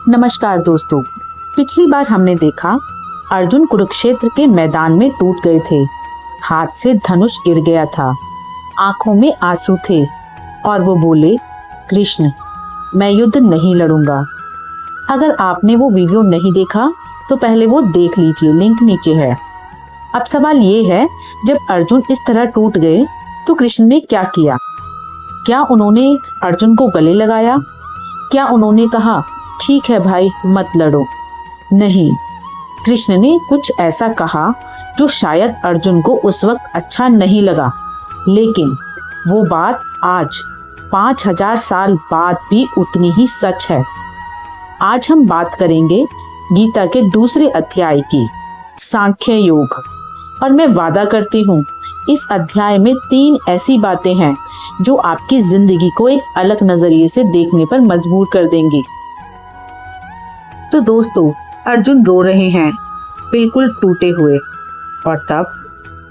नमस्कार दोस्तों। पिछली बार हमने देखा अर्जुन कुरुक्षेत्र के मैदान में टूट गए थे। हाथ से धनुष गिर गया था, आंखों में आंसू थे और वो बोले, कृष्ण मैं युद्ध नहीं लड़ूंगा। अगर आपने वो वीडियो नहीं देखा तो पहले वो देख लीजिए, लिंक नीचे है। अब सवाल ये है, जब अर्जुन इस तरह टूट गए तो कृष्ण ने क्या किया? क्या उन्होंने अर्जुन को गले लगाया? क्या उन्होंने कहा ठीक है भाई मत लड़ो? नहीं, कृष्ण ने कुछ ऐसा कहा जो शायद अर्जुन को उस वक्त अच्छा नहीं लगा, लेकिन वो बात आज 5000 साल बाद भी उतनी ही सच है। आज हम बात करेंगे गीता के दूसरे अध्याय की, सांख्य योग। और मैं वादा करती हूँ इस अध्याय में 3 ऐसी बातें हैं जो आपकी जिंदगी को एक अलग नजरिए से देखने पर मजबूर कर देंगी। तो दोस्तों, अर्जुन रो रहे हैं बिल्कुल टूटे हुए, और तब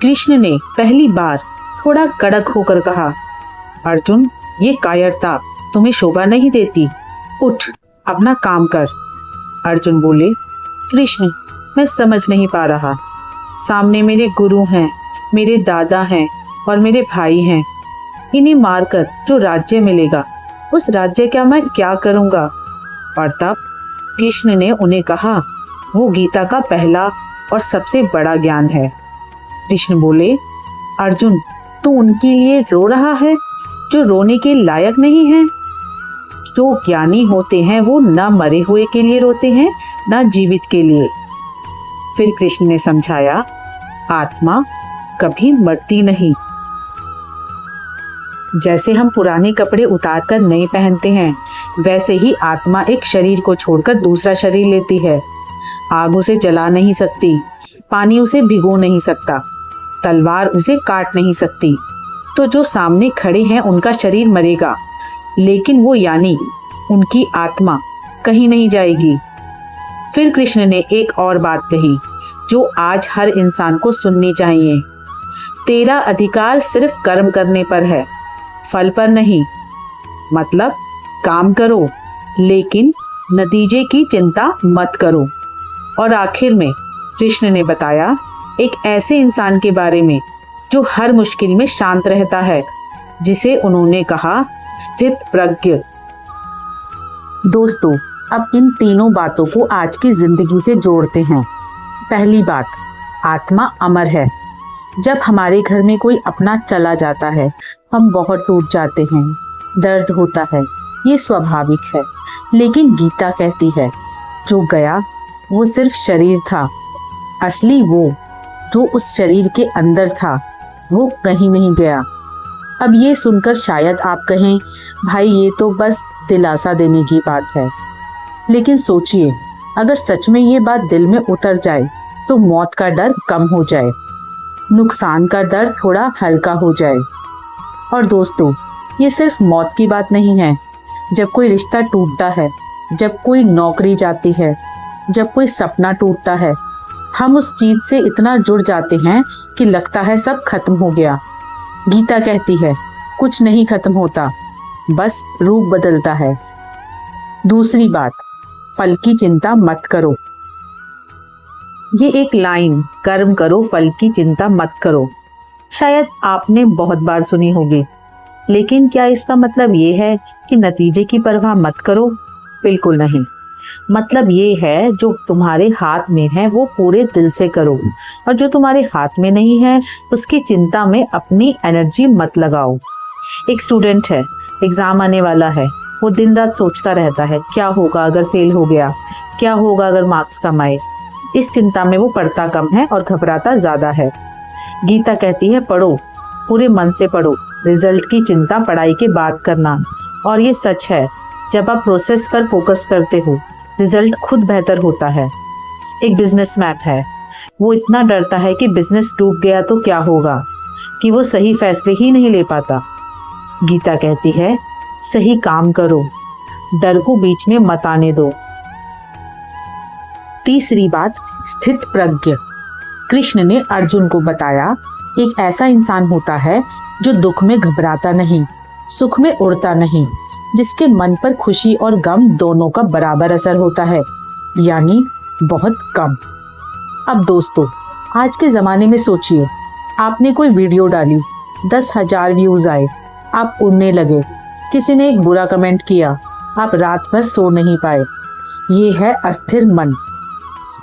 कृष्ण ने पहली बार थोड़ा कड़क होकर कहा, अर्जुन ये कायरता तुम्हें शोभा नहीं देती, उठ अपना काम कर। अर्जुन बोले, कृष्ण मैं समझ नहीं पा रहा। सामने मेरे गुरु हैं, मेरे दादा हैं और मेरे भाई हैं। इन्हें मारकर जो राज्य मिलेगा उस राज्य का मैं क्या करूँगा? और तब कृष्ण ने उन्हें कहा, वो गीता का पहला और सबसे बड़ा ज्ञान है। कृष्ण बोले, अर्जुन तू उनके लिए रो रहा है जो रोने के लायक नहीं है। जो ज्ञानी होते हैं वो न मरे हुए के लिए रोते हैं न जीवित के लिए। फिर कृष्ण ने समझाया, आत्मा कभी मरती नहीं। जैसे हम पुराने कपड़े उतारकर नए पहनते हैं, वैसे ही आत्मा एक शरीर को छोड़कर दूसरा शरीर लेती है। आग उसे जला नहीं सकती, पानी उसे भिगो नहीं सकता, तलवार उसे काट नहीं सकती। तो जो सामने खड़े हैं उनका शरीर मरेगा, लेकिन वो यानी उनकी आत्मा कहीं नहीं जाएगी। फिर कृष्ण ने एक और बात कही जो आज हर इंसान को सुननी चाहिए। तेरा अधिकार सिर्फ कर्म करने पर है, फल पर नहीं। मतलब काम करो लेकिन नतीजे की चिंता मत करो। और आखिर में कृष्ण ने बताया एक ऐसे इंसान के बारे में जो हर मुश्किल में शांत रहता है, जिसे उन्होंने कहा स्थित प्रज्ञ। दोस्तों, अब इन तीनों बातों को आज की जिंदगी से जोड़ते हैं। पहली बात, आत्मा अमर है। जब हमारे घर में कोई अपना चला जाता है हम बहुत टूट जाते हैं, दर्द होता है, ये स्वाभाविक है। लेकिन गीता कहती है जो गया वो सिर्फ शरीर था, असली वो जो उस शरीर के अंदर था वो कहीं नहीं गया। अब ये सुनकर शायद आप कहें भाई ये तो बस दिलासा देने की बात है, लेकिन सोचिए अगर सच में ये बात दिल में उतर जाए तो मौत का डर कम हो जाए, नुकसान का डर थोड़ा हल्का हो जाए। और दोस्तों, ये सिर्फ मौत की बात नहीं है। जब कोई रिश्ता टूटता है, जब कोई नौकरी जाती है, जब कोई सपना टूटता है, हम उस चीज से इतना जुड़ जाते हैं कि लगता है सब खत्म हो गया। गीता कहती है कुछ नहीं खत्म होता, बस रूप बदलता है। दूसरी बात, फल की चिंता मत करो। ये एक लाइन, कर्म करो फल की चिंता मत करो, शायद आपने बहुत बार सुनी होगी। लेकिन क्या इसका मतलब ये है कि नतीजे की परवाह मत करो? बिल्कुल नहीं। मतलब ये है जो तुम्हारे हाथ में है वो पूरे दिल से करो, और जो तुम्हारे हाथ में नहीं है उसकी चिंता में अपनी एनर्जी मत लगाओ। एक स्टूडेंट है, एग्जाम आने वाला है, वो दिन रात सोचता रहता है क्या होगा अगर फेल हो गया, क्या होगा अगर मार्क्स कम आए। इस चिंता में वो पढ़ता कम है और घबराता ज़्यादा है। गीता कहती है पढ़ो, पूरे मन से पढ़ो, रिजल्ट की चिंता पढ़ाई के बाद करना। और ये सच है, जब आप प्रोसेस पर फोकस करते हो रिजल्ट खुद बेहतर होता है। एक बिजनेसमैन है, वो इतना डरता है कि बिजनेस डूब गया तो क्या होगा कि वो सही फैसले ही नहीं ले पाता। गीता कहती है सही काम करो, डर को बीच में मत आने दो। तीसरी बात, स्थित प्रज्ञ। कृष्ण ने अर्जुन को बताया एक ऐसा इंसान होता है जो दुख में घबराता नहीं, सुख में उड़ता नहीं, जिसके मन पर खुशी और गम दोनों का बराबर असर होता है, यानी बहुत कम। अब दोस्तों, आज के ज़माने में सोचिए, आपने कोई वीडियो डाली, 10,000 व्यूज़ आए, आप उड़ने लगे, किसी ने एक बुरा कमेंट किया, आप रात भर सो नहीं पाए। ये है अस्थिर मन।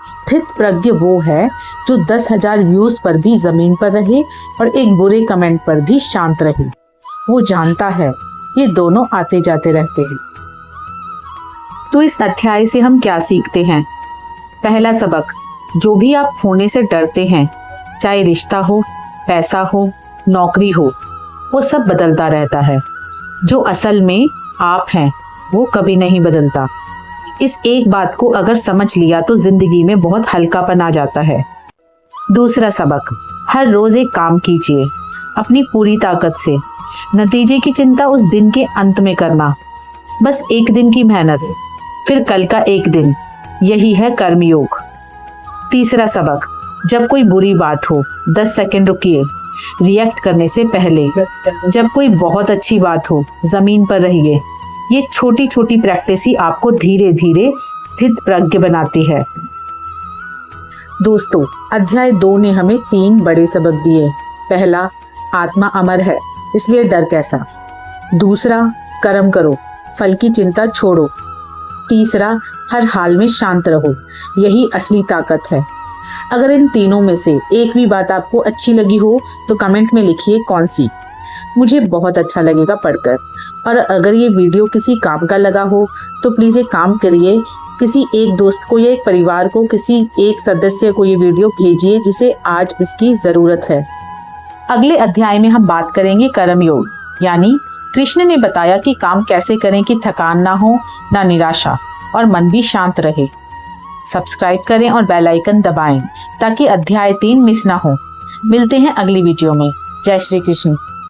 स्थित प्रज्ञ वो है जो 10,000 व्यूज़ पर भी ज़मीन पर रहे और एक बुरे कमेंट पर भी शांत रहे। वो जानता है ये दोनों आते जाते रहते हैं। तो इस अध्याय से हम क्या सीखते हैं? पहला सबक, जो भी आप खोने से डरते हैं, चाहे रिश्ता हो, पैसा हो, नौकरी हो, वो सब बदलता रहता है। जो असल में आप हैं वो कभी नहीं बदलता। इस एक बात को अगर समझ लिया तो जिंदगी में बहुत हल्कापन आ जाता है। दूसरा सबक, हर रोज एक काम कीजिए अपनी पूरी ताकत से। नतीजे की चिंता उस दिन के अंत में करना। बस एक दिन की मेहनत, फिर कल का एक दिन, यही है कर्मयोग। तीसरा सबक, जब कोई बुरी बात हो 10 सेकंड रुकिए रिएक्ट करने से पहले। जब कोई बहुत अच्छी बात हो जमीन पर रहिए। ये छोटी छोटी प्रैक्टिस ही आपको धीरे धीरे स्थित प्रज्ञ बनाती है। दोस्तों, अध्याय 2 ने हमें 3 बड़े सबक दिए। पहला, आत्मा अमर है, इसलिए डर कैसा। दूसरा, कर्म करो, फल की चिंता छोड़ो। तीसरा, हर हाल में शांत रहो, यही असली ताकत है। अगर इन तीनों में से एक भी बात आपको अच्छी लगी हो तो कमेंट में लिखिए कौन सी। मुझे बहुत अच्छा लगेगा पढ़कर। और अगर ये वीडियो किसी काम का लगा हो तो प्लीज़ एक काम करिए, किसी एक दोस्त को या एक परिवार को, किसी एक सदस्य को ये वीडियो भेजिए जिसे आज इसकी ज़रूरत है। अगले अध्याय में हम बात करेंगे कर्मयोग, यानी कृष्ण ने बताया कि काम कैसे करें कि थकान ना हो, ना निराशा, और मन भी शांत रहे। सब्सक्राइब करें और बेल आइकन दबाएं ताकि अध्याय 3 मिस ना हो। मिलते हैं अगली वीडियो में। जय श्री कृष्ण।